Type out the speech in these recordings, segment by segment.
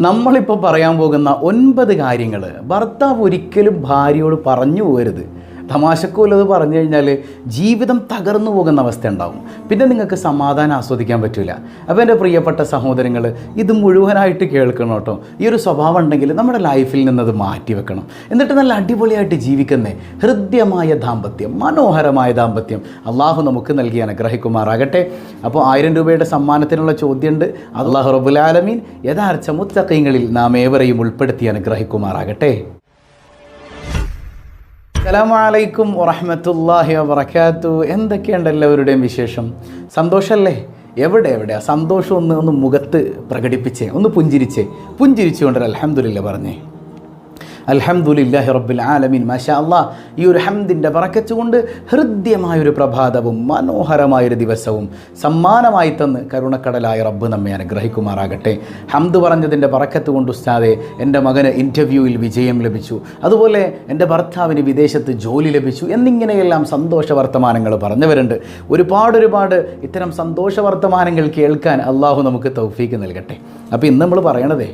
നമ്മളിപ്പോൾ പറയാൻ പോകുന്ന 9 കാര്യങ്ങൾ ഭർത്താവ് ഒരിക്കലും ഭാര്യയോട് പറഞ്ഞു പോകരുത്. തമാശക്കോലത് പറഞ്ഞു കഴിഞ്ഞാൽ ജീവിതം തകർന്നു പോകുന്ന അവസ്ഥ ഉണ്ടാവും. പിന്നെ നിങ്ങൾക്ക് സമാധാനം ആസ്വദിക്കാൻ പറ്റില്ല. അപ്പോൾ എൻ്റെ പ്രിയപ്പെട്ട സഹോദരങ്ങൾ, ഇത് മുഴുവനായിട്ട് കേൾക്കണം കേട്ടോ. ഈ ഒരു സ്വഭാവം ഉണ്ടെങ്കിൽ നമ്മുടെ ലൈഫിൽ നിന്നത് മാറ്റി വെക്കണം. എന്നിട്ട് നല്ല അടിപൊളിയായിട്ട് ജീവിക്കുന്നേ ഹൃദ്യമായ ദാമ്പത്യം, മനോഹരമായ ദാമ്പത്യം അള്ളാഹു നമുക്ക് നൽകി അനുഗ്രഹിക്കുമാറാകട്ടെ. അപ്പോൾ 1000 രൂപയുടെ സമ്മാനത്തിനുള്ള ചോദ്യമുണ്ട്. അള്ളാഹു റബ്ബുൽ ആലമീൻ യഥാർത്ഥ മുത്തഖീങ്ങളിൽ നാം ഏവരെയും ഉൾപ്പെടുത്തി അനുഗ്രഹിക്കുമാറാകട്ടെ. അസ്സലാമു അലൈക്കും വറഹ്മത്തുള്ളാഹി വബറകാതുഹു. എന്തൊക്കെയുണ്ട് എല്ലാവരുടെയും വിശേഷം? സന്തോഷമല്ലേ? എവിടെയാ സന്തോഷം? ഒന്ന് മുഖത്ത് പ്രകടിപ്പിച്ചേ, ഒന്ന് പുഞ്ചിരിച്ചുകൊണ്ടൊരു അൽഹംദുലില്ലാഹ് പറഞ്ഞേ. അൽഹംദുലില്ലാഹി റബ്ബിൽ ആലമീൻ. മാഷാ അല്ലാഹ്. ഈ ഒരു ഹംദിൻ്റെ ബറക്കത്ത് കൊണ്ട് ഹൃദ്യമായൊരു പ്രഭാതവും മനോഹരമായൊരു ദിവസവും സമ്മാനമായി തന്ന് കരുണക്കടലായ റബ്ബ് നമ്മെ അനുഗ്രഹിക്കുമാറാകട്ടെ. ഹംദ് പറഞ്ഞതിൻ്റെ ബറക്കത്ത് കൊണ്ട് ഉസ്താദെ എൻ്റെ മകന് ഇൻ്റർവ്യൂവിൽ വിജയം ലഭിച്ചു, അതുപോലെ എൻ്റെ ഭർത്താവിന് വിദേശത്ത് ജോലി ലഭിച്ചു എന്നിങ്ങനെയെല്ലാം സന്തോഷ വർത്തമാനങ്ങൾ പറഞ്ഞവരുണ്ട്. ഒരുപാട് ഇത്തരം സന്തോഷ വർത്തമാനങ്ങൾ കേൾക്കാൻ അള്ളാഹു നമുക്ക് തൗഫീക്ക് നൽകട്ടെ. അപ്പോൾ ഇന്ന് നമ്മൾ പറയണതേ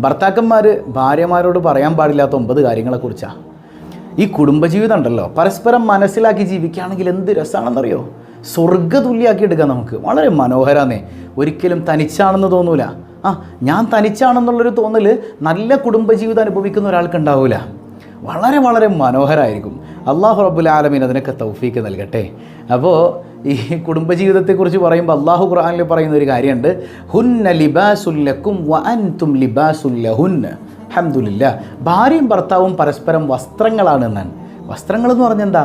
ഭർത്താക്കന്മാർ ഭാര്യമാരോട് പറയാൻ പാടില്ലാത്ത 9 കാര്യങ്ങളെക്കുറിച്ചാണ്. ഈ കുടുംബജീവിതം ഉണ്ടല്ലോ, പരസ്പരം മനസ്സിലാക്കി ജീവിക്കുകയാണെങ്കിൽ എന്ത് രസമാണെന്നറിയോ? സ്വർഗ്ഗതുല്യാക്കി എടുക്കാം നമുക്ക്. വളരെ മനോഹരമാണേ. ഒരിക്കലും തനിച്ചാണെന്ന് തോന്നൂല. ഞാൻ തനിച്ചാണെന്നുള്ളൊരു തോന്നൽ നല്ല കുടുംബജീവിതം അനുഭവിക്കുന്ന ഒരാൾക്കുണ്ടാവില്ല. വളരെ മനോഹരമായിരിക്കും. അള്ളാഹു റബ്ബുൽ ആലമീൻ അതിനൊക്കെ തൗഫീക്ക് നൽകട്ടെ. അപ്പോൾ ഈ കുടുംബജീവിതത്തെക്കുറിച്ച് പറയുമ്പോൾ അള്ളാഹു ഖുർആനിൽ പറയുന്ന ഒരു കാര്യമുണ്ട്, ഹുന്ന ലിബാസുൽ ലക്കും വ അൻതും ലിബാസുൽ ലഹുന്ന. അൽഹംദുലില്ലാഹ്. ഭാര്യയും ഭർത്താവും പരസ്പരം വസ്ത്രങ്ങളാണ് എന്നാണ്. വസ്ത്രങ്ങളെന്ന് പറഞ്ഞാൽ എന്താ?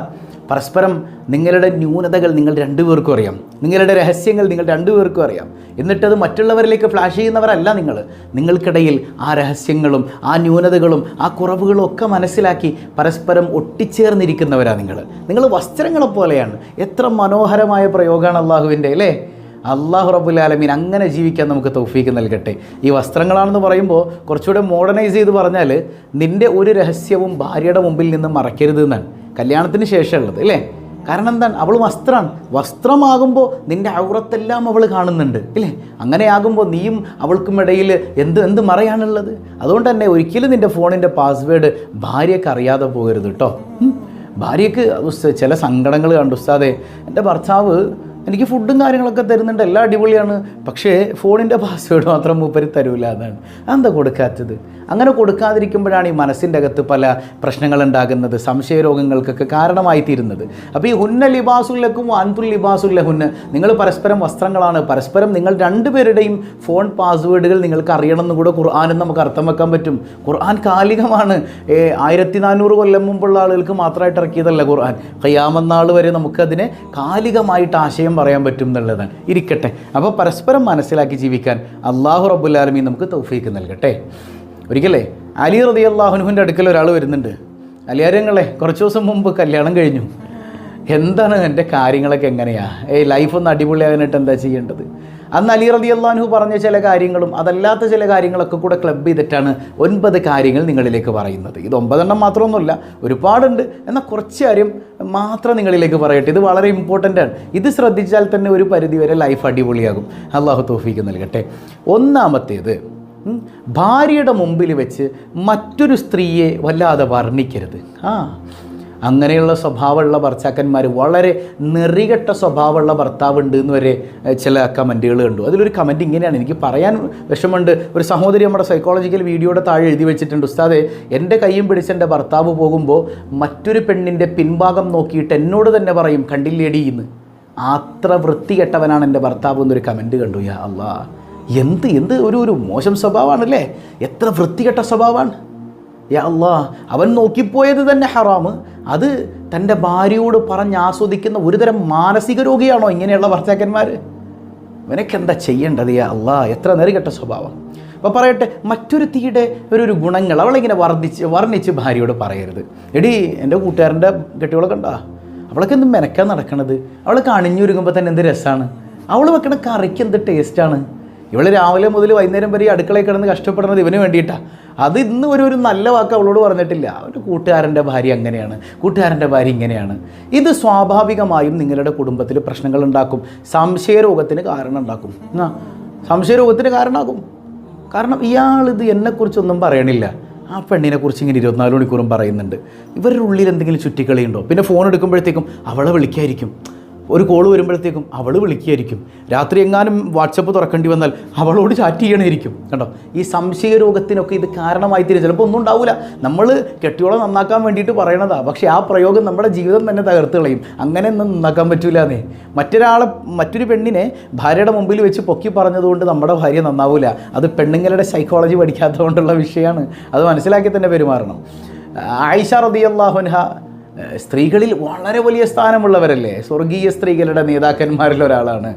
പരസ്പരം നിങ്ങളുടെ ന്യൂനതകൾ നിങ്ങൾ രണ്ടുപേർക്കും അറിയാം, നിങ്ങളുടെ രഹസ്യങ്ങൾ നിങ്ങൾ രണ്ടുപേർക്കും അറിയാം. എന്നിട്ടത് മറ്റുള്ളവരിലേക്ക് ഫ്ലാഷ് ചെയ്യുന്നവരല്ല നിങ്ങൾക്കിടയിൽ ആ രഹസ്യങ്ങളും ആ ന്യൂനതകളും ആ കുറവുകളും ഒക്കെ മനസ്സിലാക്കി പരസ്പരം ഒട്ടിച്ചേർന്നിരിക്കുന്നവരാണ് നിങ്ങൾ വസ്ത്രങ്ങളെ പോലെയാണ്. എത്ര മനോഹരമായ പ്രയോഗമാണ് അള്ളാഹുവിൻ്റെ, അല്ലേ? അള്ളാഹു റബ്ബുൽ ആലമീൻ അങ്ങനെ ജീവിക്കാൻ നമുക്ക് തൗഫീക്ക് നൽകട്ടെ. ഈ വസ്ത്രങ്ങളാണെന്ന് പറയുമ്പോൾ കുറച്ചുകൂടെ മോഡേണൈസ് ചെയ്ത് പറഞ്ഞാൽ നിൻ്റെ ഒരു രഹസ്യവും ഭാര്യയുടെ മുമ്പിൽ നിന്ന് മറക്കരുത് എന്നാണ് കല്യാണത്തിന് ശേഷമുള്ളത്, അല്ലേ? കാരണം എന്താണ്? അവൾ വസ്ത്രമാകുമ്പോൾ നിൻ്റെ ഔറത്തെല്ലാം അവൾ കാണുന്നുണ്ട്, ഇല്ലേ? അങ്ങനെയാകുമ്പോൾ നീയും അവൾക്കും ഇടയിൽ എന്ത് മറയാണുള്ളത്? അതുകൊണ്ട് തന്നെ ഒരിക്കലും നിൻ്റെ ഫോണിൻ്റെ പാസ്വേഡ് ഭാര്യയ്ക്ക് അറിയാതെ പോകരുത് കേട്ടോ. ഭാര്യയ്ക്ക് ചില സങ്കടങ്ങൾ കണ്ടു, ഉസ്താദേ എൻ്റെ ഭർത്താവ് എനിക്ക് ഫുഡും കാര്യങ്ങളൊക്കെ തരുന്നുണ്ട്, എല്ലാം അടിപൊളിയാണ്, പക്ഷേ ഫോണിൻ്റെ പാസ്വേഡ് മാത്രം മൂപ്പര് തരൂല എന്നാണ്. അതെന്താ കൊടുക്കാത്തത്? അങ്ങനെ കൊടുക്കാതിരിക്കുമ്പോഴാണ് ഈ മനസ്സിൻ്റെ അകത്ത് പല പ്രശ്നങ്ങളുണ്ടാകുന്നത്, സംശയരോഗങ്ങൾക്കൊക്കെ കാരണമായി തീരുന്നത്. അപ്പോൾ ഈ ഹുന്ന ലിബാസുല്ലക്കും അൻതുൽ ലിബാസുല്ലഹുന്ന, നിങ്ങൾ പരസ്പരം വസ്ത്രങ്ങളാണ്. പരസ്പരം നിങ്ങൾ രണ്ടുപേരുടെയും ഫോൺ പാസ്വേഡുകൾ നിങ്ങൾക്ക് അറിയണമെന്ന് കൂടെ ഖുർആനും നമുക്ക് അർത്ഥം വെക്കാൻ പറ്റും. ഖുർആൻ കാലികമാണ്. 1400 കൊല്ലം മുമ്പുള്ള ആളുകൾക്ക് മാത്രമായിട്ട് ഇറക്കിയതല്ല ഖുർആൻ. ഖിയാമത്ത് നാൾ വരെ നമുക്കതിനെ കാലികമായിട്ട് ആശയം പറയാൻ പറ്റും എന്നുള്ളതാണ്. ഇരിക്കട്ടെ. അപ്പോൾ പരസ്പരം മനസ്സിലാക്കി ജീവിക്കാൻ അള്ളാഹു റബ്ബുൽ ആലമീൻ നമുക്ക് തൗഫീക്ക് നൽകട്ടെ. ഒരിക്കലേ അലി റളിയല്ലാഹു അൻഹുവിൻ്റെ അടുക്കൽ ഒരാൾ വരുന്നുണ്ട്. അലിയാരങ്ങളെ കുറച്ച് ദിവസം മുമ്പ് കല്യാണം കഴിഞ്ഞു, എന്താണ് എൻ്റെ കാര്യങ്ങളൊക്കെ എങ്ങനെയാണ്? ലൈഫൊന്ന് അടിപൊളിയാകാനായിട്ട് എന്താ ചെയ്യേണ്ടത്? അന്ന് അലി റളിയല്ലാഹു അൻഹു പറഞ്ഞ ചില കാര്യങ്ങളും അതല്ലാത്ത ചില കാര്യങ്ങളൊക്കെ കൂടെ ക്ലബ് ചെയ്തിട്ടാണ് 9 കാര്യങ്ങൾ നിങ്ങളിലേക്ക് പറയുന്നത്. ഇത് 9 എണ്ണം മാത്രമൊന്നുമില്ല, ഒരുപാടുണ്ട്. എന്നാൽ കുറച്ച് കാര്യം മാത്രം നിങ്ങളിലേക്ക് പറയട്ടെ. ഇത് വളരെ ഇമ്പോർട്ടൻ്റ് ആണ്. ഇത് ശ്രദ്ധിച്ചാൽ തന്നെ ഒരു പരിധിവരെ ലൈഫ് അടിപൊളിയാകും. അള്ളാഹു തൗഫീക്ക് നൽകട്ടെ. ഒന്നാമത്തേത്, ഭാര്യയുടെ മുമ്പിൽ വെച്ച് മറ്റൊരു സ്ത്രീയെ വല്ലാതെ വർണ്ണിക്കരുത്. അങ്ങനെയുള്ള സ്വഭാവമുള്ള ഭർത്താക്കന്മാർ, വളരെ നെറികെട്ട സ്വഭാവമുള്ള ഭർത്താവുണ്ട് എന്ന് വരെ ചില കമൻറ്റുകൾ കണ്ടു. അതിലൊരു കമൻറ്റ് ഇങ്ങനെയാണ്, എനിക്ക് പറയാൻ വിഷമമുണ്ട്. ഒരു സഹോദരി നമ്മുടെ സൈക്കോളജിക്കൽ വീഡിയോയുടെ താഴെ എഴുതി വെച്ചിട്ടുണ്ട്, ഉസ്താദേ എൻ്റെ കയ്യും പിടിച്ച് എൻ്റെ ഭർത്താവ് പോകുമ്പോൾ മറ്റൊരു പെണ്ണിൻ്റെ പിൻഭാഗം നോക്കിയിട്ട് എന്നോട് തന്നെ പറയും കണ്ടില്ലേടി എന്ന്. അത്ര വൃത്തികെട്ടവനാണ് എൻ്റെ ഭർത്താവ് എന്നൊരു കമൻറ്റ് കണ്ടു. യാ അല്ലാ, എന്ത് ഒരു മോശം സ്വഭാവമാണല്ലേ! എത്ര വൃത്തികെട്ട സ്വഭാവമാണ്! യാ അല്ലാ, അവൻ നോക്കിപ്പോയത് തന്നെ ഹറാമ്. അത് തൻ്റെ ഭാര്യയോട് പറഞ്ഞ് ആസ്വദിക്കുന്ന ഒരുതരം മാനസിക രോഗിയാണോ ഇങ്ങനെയുള്ള ഭർത്താക്കന്മാർ? ഇവനൊക്കെ എന്താ ചെയ്യേണ്ടത്? യാ അല്ലാ, എത്ര നെറികെട്ട സ്വഭാവം! അപ്പോൾ പറയട്ടെ, മറ്റൊരു തീയുടെ ഒരു ഗുണങ്ങൾ അവളിങ്ങനെ വർണ്ണിച്ച് ഭാര്യയോട് പറയരുത്. എടി എൻ്റെ കൂട്ടുകാരൻ്റെ കെട്ടികളൊക്കെ ഉണ്ടാ, അവളൊക്കെ എന്ത് മെനക്കാൻ നടക്കണത്, അവളൊക്കെ അണിഞ്ഞൊരുങ്ങുമ്പോൾ തന്നെ എന്ത് രസമാണ്, അവൾ വെക്കണ കറിക്ക് എന്ത് ടേസ്റ്റാണ്, ഇവൾ രാവിലെ മുതൽ വൈകുന്നേരം വരെ അടുക്കളയിൽ കിടന്ന് കഷ്ടപ്പെടുന്നത് ഇവന് വേണ്ടിയിട്ടാണ്. അത് ഇന്ന് ഒരു നല്ല വാക്ക് അവളോട് പറഞ്ഞിട്ടില്ല. അവൻ്റെ കൂട്ടുകാരൻ്റെ ഭാര്യ അങ്ങനെയാണ്, കൂട്ടുകാരൻ്റെ ഭാര്യ ഇങ്ങനെയാണ്. ഇത് സ്വാഭാവികമായും നിങ്ങളുടെ കുടുംബത്തിൽ പ്രശ്നങ്ങൾ ഉണ്ടാക്കും, സംശയരോഗത്തിന് കാരണം ഉണ്ടാക്കും. സംശയരോഗത്തിന് കാരണമാകും. കാരണം ഇയാളിത് എന്നെക്കുറിച്ചൊന്നും പറയണില്ല, ആ പെണ്ണിനെക്കുറിച്ച് ഇങ്ങനെ 24 മണിക്കൂറും പറയുന്നുണ്ട്. ഇവരുടെ ഉള്ളിൽ എന്തെങ്കിലും ചുറ്റിക്കളിയുണ്ടോ? പിന്നെ ഫോൺ എടുക്കുമ്പോഴത്തേക്കും അവളെ വിളിക്കായിരിക്കും, ഒരു കോൾ വരുമ്പോഴത്തേക്കും അവൾ വിളിക്കുകയായിരിക്കും, രാത്രി എങ്ങാനും വാട്സപ്പ് തുറക്കേണ്ടി വന്നാൽ അവളോട് ചാറ്റ് ചെയ്യണമായിരിക്കും. കണ്ടോ, ഈ സംശയ രോഗത്തിനൊക്കെ ഇത് കാരണമായി തീരും. ചിലപ്പോൾ ഒന്നും ഉണ്ടാവില്ല, നമ്മൾ കെട്ടിയോളം നന്നാക്കാൻ വേണ്ടിയിട്ട് പറയണതാണ്, പക്ഷേ ആ പ്രയോഗം നമ്മുടെ ജീവിതം തന്നെ തകർത്ത് കളയും. അങ്ങനെ ഒന്നും നന്നാക്കാൻ പറ്റൂലെന്നേ. മറ്റൊരു പെണ്ണിനെ ഭാര്യയുടെ മുമ്പിൽ വെച്ച് പൊക്കി പറഞ്ഞതുകൊണ്ട് നമ്മുടെ ഭാര്യ നന്നാവില്ല. അത് പെണ്ണുങ്ങളുടെ സൈക്കോളജി പഠിക്കാത്തതുകൊണ്ടുള്ള വിഷയമാണ്. അത് മനസ്സിലാക്കി തന്നെ പെരുമാറണം. ആയിഷ റളിയല്ലാഹു അൻഹ സ്ത്രീകളിൽ വളരെ വലിയ സ്ഥാനമുള്ളവരല്ലേ, സ്വർഗീയ സ്ത്രീകളുടെ നേതാക്കന്മാരിൽ ഒരാളാണ്.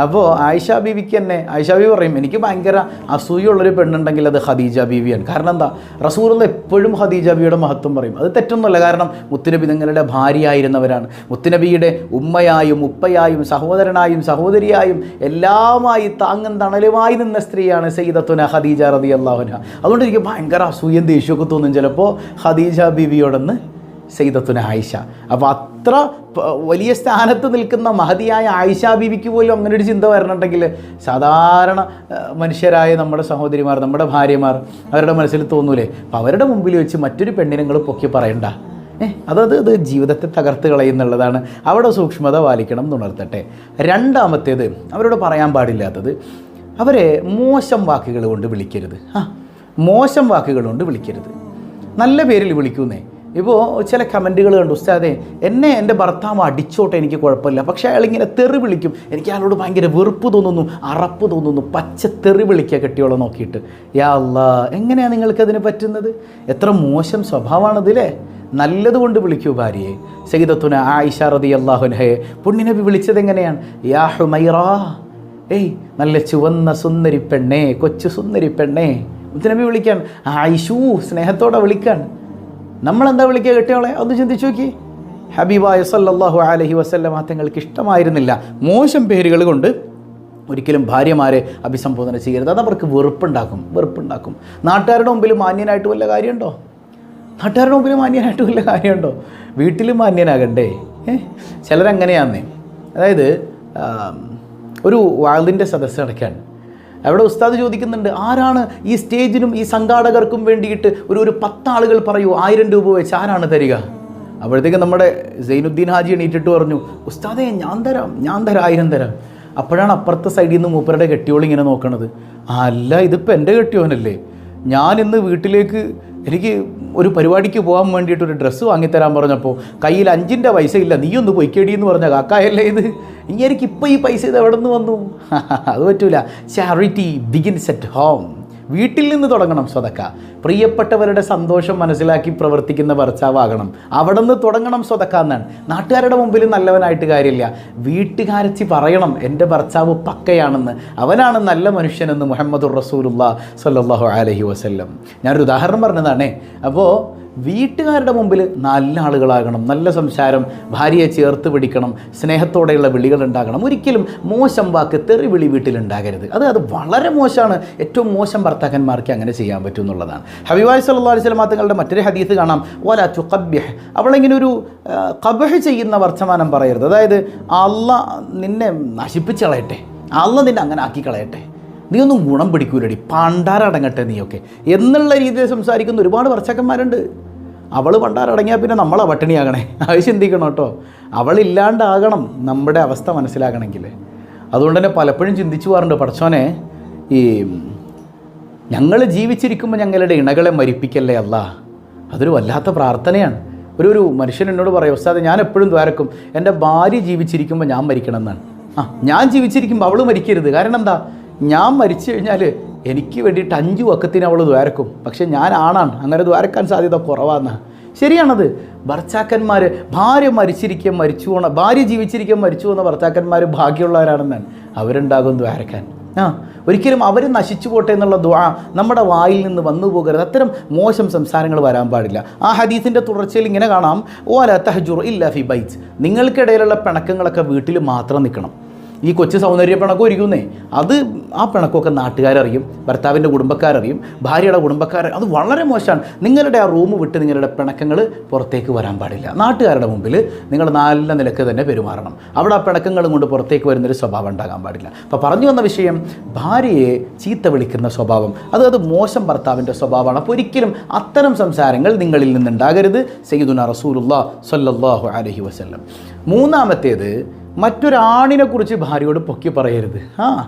അപ്പോൾ ആയിഷ ബീവിക്ക് തന്നെ, ആയിഷ ബീവി പറയും, എനിക്ക് ഭയങ്കര അസൂയുള്ളൊരു പെണ്ണുണ്ടെങ്കിൽ അത് ഖദീജ ബീവിയാണ്. കാരണം എന്താ, റസൂലുള്ള എപ്പോഴും ഖദീജ ബീവിയുടെ മഹത്വം പറയും. അത് തെറ്റൊന്നുമല്ല, കാരണം മുത്തുനബി തങ്ങളുടെ ഭാര്യയായിരുന്നവരാണ്. മുത്തുനബിയുടെ ഉമ്മയായും ഉപ്പയായും സഹോദരനായും സഹോദരിയായും എല്ലാമായി താങ്ങും തണലുമായി നിന്ന സ്ത്രീയാണ് സയ്യിദത്തുന ഖദീജ റളിയല്ലാഹു അൻഹ. അതുകൊണ്ട് എനിക്ക് ഭയങ്കര അസൂയം ദേഷ്യമൊക്കെ തോന്നും ചിലപ്പോൾ ഖദീജ ബീവിയോടൊന്ന് സയ്യിദത്തുന ആയിഷ. അപ്പോൾ അത്ര വലിയ സ്ഥാനത്ത് നിൽക്കുന്ന മഹതിയായ ആയിഷ ബീവിക്ക് പോലും അങ്ങനെ ഒരു ചിന്ത വരണുണ്ടെങ്കിൽ സാധാരണ മനുഷ്യരായ നമ്മുടെ സഹോദരിമാർ, നമ്മുടെ ഭാര്യമാർ, അവരുടെ മനസ്സിൽ തോന്നൂലേ? അപ്പോൾ അവരുടെ മുമ്പിൽ വെച്ച് മറ്റൊരു പെണ്ണിനെ നിങ്ങൾ പൊക്കി പറയണ്ട. അത് ജീവിതത്തെ തകർത്ത് കളയുന്നുള്ളതാണ്. അവിടെ സൂക്ഷ്മത പാലിക്കണം എന്നുണർത്തട്ടെ. രണ്ടാമത്തേത്, അവരോട് പറയാൻ പാടില്ലാത്തത്, അവരെ മോശം വാക്കുകൾ കൊണ്ട് വിളിക്കരുത്. മോശം വാക്കുകൾ കൊണ്ട് വിളിക്കരുത്, നല്ല പേരിൽ വിളിക്കുന്നേ. ഇപ്പോൾ ചില കമൻറ്റുകൾ കണ്ടു, ഉസ്താദേ എന്നെ എൻ്റെ ഭർത്താവ് അടിച്ചോട്ടെ, എനിക്ക് കുഴപ്പമില്ല, പക്ഷേ അയാളിങ്ങനെ തെറി വിളിക്കും, എനിക്ക് അയാളോട് ഭയങ്കര വെറുപ്പ് തോന്നുന്നു, അറപ്പ് തോന്നുന്നു, പച്ച തെറി വിളിക്കുക കെട്ടിയോളം നോക്കിയിട്ട്. യാ അല്ലാ, എങ്ങനെയാണ് നിങ്ങൾക്കതിന് പറ്റുന്നത്? എത്ര മോശം സ്വഭാവമാണതില്ലേ? നല്ലതുകൊണ്ട് വിളിക്കൂ ഭാര്യയെ. സയ്യിദത്തുന ആയിഷ റളിയല്ലാഹു അൻഹയെ പുണ്യനബി വിളിച്ചത് എങ്ങനെയാണ്? യാ ഹുമൈറ, ഏയ് നല്ല ചുവന്ന സുന്ദരി പെണ്ണേ, കൊച്ചു സുന്ദരി പെണ്ണേ. മുത്തുനബി വിളിക്കാൻ, ആയിഷു സ്നേഹത്തോടെ വിളിക്കാൻ. നമ്മളെന്താ വിളിക്കുക കെട്ടിയോളെ? ഒന്ന് ചിന്തിച്ചു നോക്കി. ഹബീബായ സല്ലല്ലാഹു അലൈഹി വസല്ലം തങ്ങൾക്ക് ഇഷ്ടമായിരുന്നില്ല മോശം പേരുകൾ കൊണ്ട് ഒരിക്കലും ഭാര്യമാരെ അഭിസംബോധന ചെയ്യരുത്. അത് അവർക്ക് വെറുപ്പുണ്ടാക്കും. നാട്ടുകാരുടെ മുമ്പിൽ മാന്യനായിട്ട് വല്ല കാര്യമുണ്ടോ? വീട്ടിൽ മാന്യനാകണ്ടേ? ചിലരങ്ങനെയാന്നേ. അതായത് ഒരു വാളിൻ്റെ സദസ്സ് നടക്കാൻ അവിടെ ഉസ്താദ് ചോദിക്കുന്നുണ്ട്, ആരാണ് ഈ സ്റ്റേജിനും ഈ സംഘാടകർക്കും വേണ്ടിയിട്ട് ഒരു 10 ആളുകൾ പറയൂ, 1000 രൂപ വെച്ച് ആരാണ് തരിക? അപ്പോഴത്തേക്ക് നമ്മുടെ സൈനുദ്ദീൻ ഹാജി എണീറ്റിട്ട് പറഞ്ഞു, ഉസ്താദേ ഞാൻ തരാം 1000 തരാം. അപ്പോഴാണ് അപ്പുറത്തെ സൈഡിൽ നിന്ന് മൂപ്പരുടെ കെട്ടിയോൾ ഇങ്ങനെ നോക്കണത്. അല്ല, ഇതിപ്പോൾ എൻ്റെ കെട്ടിയോനല്ലേ, ഞാനിന്ന് വീട്ടിലേക്ക് എനിക്ക് ഒരു പരിപാടിക്ക് പോകാൻ വേണ്ടിയിട്ട് ഒരു ഡ്രസ്സ് വാങ്ങിത്തരാൻ പറഞ്ഞപ്പോൾ കയ്യിൽ 5 പൈസ ഇല്ല, നീ ഒന്ന് പൊയ്ക്കേടി എന്ന് പറഞ്ഞ കാക്കായല്ലേ ഇത്? ഇനി എനിക്കിപ്പോൾ ഈ പൈസ ഇത് എവിടെ നിന്ന് വന്നു? അത് പറ്റൂല. Charity begins at home. വീട്ടിൽ നിന്ന് തുടങ്ങണം സ്വതക്ക. പ്രിയപ്പെട്ടവരുടെ സന്തോഷം മനസ്സിലാക്കി പ്രവർത്തിക്കുന്ന ഭർത്താവാകണം. അവിടെ നിന്ന് തുടങ്ങണം സ്വതക്ക എന്നാണ്. നാട്ടുകാരുടെ മുമ്പിൽ നല്ലവനായിട്ട് കാര്യമില്ല, വീട്ടുകാരച്ചി പറയണം എൻ്റെ ഭർത്താവ് പക്കയാണെന്ന്, അവനാണ് നല്ല മനുഷ്യനെന്ന് മുഹമ്മദുർ റസൂലുള്ളാഹി സ്വല്ലല്ലാഹു അലൈഹി വസല്ലം. ഞാനൊരു ഉദാഹരണം പറഞ്ഞതാണേ. അപ്പോൾ വീട്ടുകാരുടെ മുമ്പിൽ നല്ല ആളുകളാകണം, നല്ല സംസാരം, ഭാര്യയെ ചേർത്ത് പിടിക്കണം, സ്നേഹത്തോടെയുള്ള വിളികൾ ഉണ്ടാകണം. ഒരിക്കലും മോശം വാക്ക്, തെറി വിളി വീട്ടിലുണ്ടാകരുത്. അത് വളരെ മോശമാണ്. ഏറ്റവും മോശം ഭർത്താക്കന്മാർക്ക് അങ്ങനെ ചെയ്യാൻ പറ്റും എന്നുള്ളതാണ്. ഹബീബായി സല്ലല്ലാഹു അലൈഹി വസല്ലം തങ്ങളുടെ മറ്റൊരു ഹദീസ് കാണാം, വലാ തുഖബ്ബിഹ്, അവളിങ്ങനെ ഒരു ഖബ്ഹ് ചെയ്യുന്ന വർത്തമാനം പറയരുത്. അതായത് അല്ലാഹ് നിന്നെ നശിപ്പിച്ച് കളയട്ടെ, അല്ലാഹ് നിന്നെ അങ്ങനെ ആക്കി കളയട്ടെ, നീ ഒന്നും ഗുണം പിടിക്കൂലടി, പണ്ടാരടങ്ങട്ടെ നീയൊക്കെ എന്നുള്ള രീതിയിൽ സംസാരിക്കുന്ന ഒരുപാട് ഭർത്താക്കന്മാരുണ്ട്. അവൾ പണ്ടാരടങ്ങിയാൽ പിന്നെ നമ്മളെ പട്ടിണിയാകണേ, അത് ചിന്തിക്കണം കേട്ടോ. അവളില്ലാണ്ടാകണം നമ്മുടെ അവസ്ഥ മനസ്സിലാകണമെങ്കിൽ. അതുകൊണ്ട് തന്നെ പലപ്പോഴും ചിന്തിച്ചു പോകാറുണ്ട്, പടച്ചോനെ ഈ ഞങ്ങൾ ജീവിച്ചിരിക്കുമ്പോൾ ഞങ്ങളുടെ ഇണകളെ മരിപ്പിക്കല്ലേ അല്ലാ. അതൊരു വല്ലാത്ത പ്രാർത്ഥനയാണ്. ഒരു മനുഷ്യൻ എന്നോട് പറയും, ഉസ്താദ് ഞാൻ എപ്പോഴും ദ്വാരക്കും എൻ്റെ ഭാര്യ ജീവിച്ചിരിക്കുമ്പോൾ ഞാൻ മരിക്കണം എന്നാണ്. ഞാൻ ജീവിച്ചിരിക്കുമ്പോൾ അവൾ മരിക്കരുത്. കാരണം എന്താ, ഞാൻ മരിച്ചു കഴിഞ്ഞാൽ എനിക്ക് വേണ്ടിയിട്ട് 5 വക്കത്തിന് അവൾ ദ്വാരക്കും, പക്ഷെ ഞാൻ ആണാണ്, അങ്ങനെ ദ്വാരക്കാൻ സാധ്യത കുറവാണ്. ശരിയാണത്. ഭർത്താക്കന്മാർ ഭാര്യ ഭാര്യ ജീവിച്ചിരിക്കാൻ മരിച്ചു പോകുന്ന ഭർത്താക്കന്മാർ ഭാഗ്യമുള്ളവരാണെന്നാണ്. അവരുണ്ടാകും ദ്വാരക്കാൻ. ഒരിക്കലും അവർ നശിച്ചു പോട്ടെ എന്നുള്ള ദുആ നമ്മുടെ വായിൽ നിന്ന് വന്നു പോകരുത്. അത്തരം മോശം സംസാരങ്ങൾ വരാൻ പാടില്ല. ആ ഹദീസിൻ്റെ തുടർച്ചയിൽ ഇങ്ങനെ കാണാം, വലാ തഹ്ജുർ ഇല്ലാ ഫി ബൈത്ത്, നിങ്ങൾക്കിടയിലുള്ള പിണക്കങ്ങളൊക്കെ വീട്ടിൽ മാത്രം നിൽക്കണം. ഈ കൊച്ചു സൗന്ദര്യ പിണക്കം ഇരിക്കുന്നേ, അത് ആ പിണക്കമൊക്കെ നാട്ടുകാരറിയും, ഭർത്താവിൻ്റെ കുടുംബക്കാരറിയും, ഭാര്യയുടെ കുടുംബക്കാരറിയും. അത് വളരെ മോശമാണ്. നിങ്ങളുടെ ആ റൂം വിട്ട് നിങ്ങളുടെ പിണക്കങ്ങൾ പുറത്തേക്ക് വരാൻ പാടില്ല. നാട്ടുകാരുടെ മുമ്പിൽ നിങ്ങൾ നല്ല നിലക്ക് തന്നെ പെരുമാറണം. അവിടെ ആ പിണക്കങ്ങളും കൊണ്ട് പുറത്തേക്ക് വരുന്നൊരു സ്വഭാവം ഉണ്ടാകാൻ പാടില്ല. അപ്പോൾ പറഞ്ഞു വന്ന വിഷയം, ഭാര്യയെ ചീത്ത വിളിക്കുന്ന സ്വഭാവം അത് മോശം ഭർത്താവിൻ്റെ സ്വഭാവമാണ്. അപ്പോൾ ഒരിക്കലും അത്തരം സംസാരങ്ങൾ നിങ്ങളിൽ നിന്നുണ്ടാകരുത്. സയ്യിദുനാ റസൂലുള്ളാഹി സ്വല്ലല്ലാഹു അലൈഹി വസല്ലം. മൂന്നാമത്തേത്, മറ്റൊരാണിനെ കുറിച്ച് ഭാര്യയോട് പൊക്കി പറയരുത്.